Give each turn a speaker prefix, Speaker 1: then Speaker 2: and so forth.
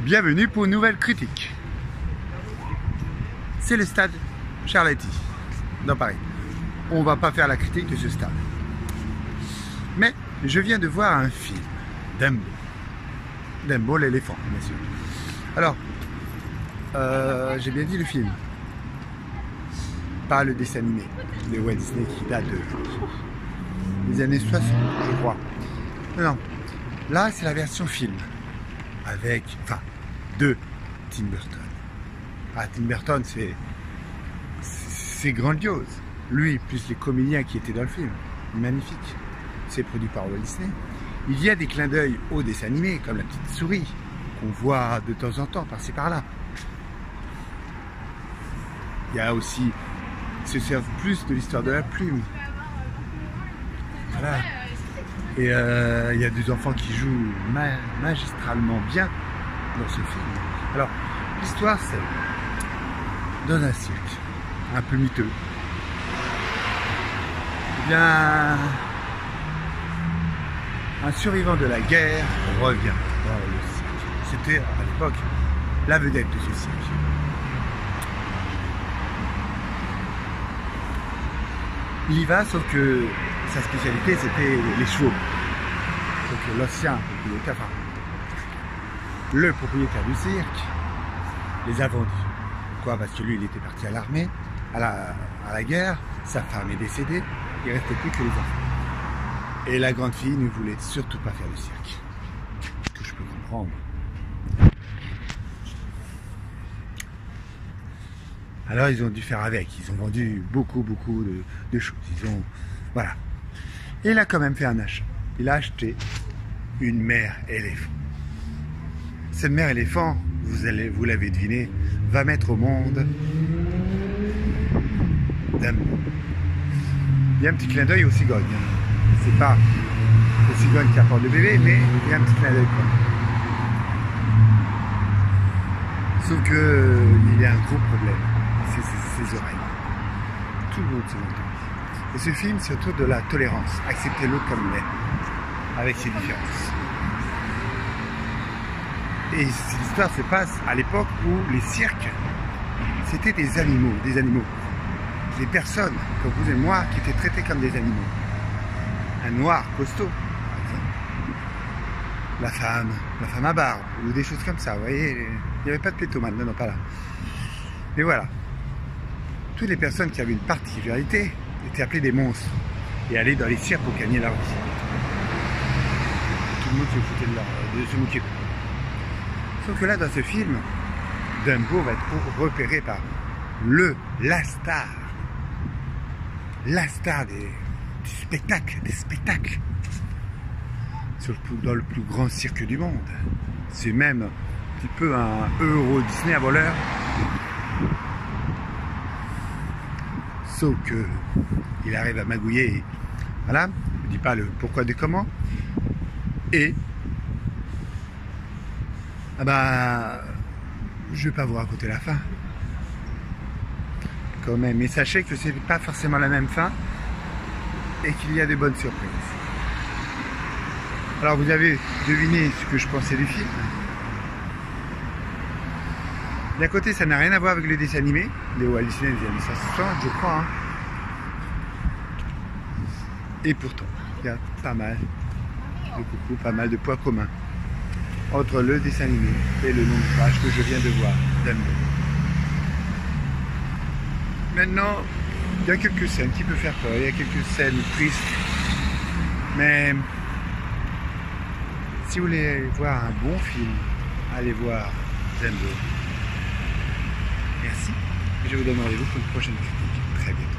Speaker 1: Bienvenue pour une nouvelle critique. C'est le stade Charletti, dans Paris. On va pas faire la critique de ce stade. Mais je viens de voir un film, Dumbo. Dumbo l'éléphant, bien sûr. Alors, j'ai bien dit le film. Pas le dessin animé de Walt Disney qui date des années 60, je crois. Non, là c'est la version film. De Tim Burton. Ah, Tim Burton, c'est grandiose. Lui, plus les comédiens qui étaient dans le film. Magnifique. C'est produit par Walt Disney. Il y a des clins d'œil aux dessins animés, comme la petite souris, qu'on voit de temps en temps, par-ci par-là. Il y a aussi, se servent plus de l'histoire de la plume. Voilà. Et il y a des enfants qui jouent magistralement bien dans ce film. Alors, l'histoire, c'est dans un cirque, un peu miteux. Eh bien, un survivant de la guerre revient dans le cirque. C'était, à l'époque, la vedette de ce cirque. Il y va, sauf que sa spécialité, c'était les chevaux. Donc l'ancien propriétaire, le propriétaire du cirque, les a vendus. Pourquoi? Parce que lui, il était parti à l'armée, à la guerre, sa femme est décédée, il ne restait plus que les enfants. Et la grande fille ne voulait surtout pas faire le cirque. Ce que je peux comprendre. Alors ils ont dû faire avec, ils ont vendu beaucoup de choses. Voilà. Et il a quand même fait un achat. Il a acheté une mère éléphant. Cette mère éléphant, vous l'avez deviné, va mettre au monde Dumbo. Il y a un petit clin d'œil aux cigognes. C'est pas les cigognes qui apportent le bébé, mais il y a un petit clin d'œil quand même. Sauf que il y a un gros problème, c'est ses oreilles. Tout le monde se moque. Et ce film, c'est autour de la tolérance. Accepter l'autre comme il est, avec ses différences. Et l'histoire se passe à l'époque où les cirques, c'était des animaux. Des personnes, comme vous et moi, qui étaient traitées comme des animaux. Un noir costaud, par exemple. La femme à barbe, ou des choses comme ça, vous voyez. Il n'y avait pas de pétomane, non, pas là. Mais voilà. Toutes les personnes qui avaient une particularité étaient appelées des monstres et allaient dans les cirques pour gagner leur vie. Tout le monde se foutait de se moquer d'eux. Sauf que là, dans ce film, Dumbo va être repéré par la star des spectacles, surtout dans le plus grand cirque du monde. C'est même un petit peu un Euro Disney avant l'heure. Sauf que il arrive à magouiller, voilà, je ne dis pas le pourquoi du comment, et je vais pas vous raconter la fin, quand même, mais sachez que c'est pas forcément la même fin, et qu'il y a des bonnes surprises. Alors vous avez deviné ce que je pensais du film. D'un côté, ça n'a rien à voir avec le dessin animé de Walt Disney des années 60, je crois. Hein. Et pourtant, il y a pas mal de points communs entre le dessin animé et le long métrage que je viens de voir, Dumbo. Maintenant, il y a quelques scènes qui peuvent faire peur, il y a quelques scènes tristes, mais si vous voulez voir un bon film, allez voir Dumbo. Merci, et je vous donne rendez-vous pour une prochaine critique très bientôt.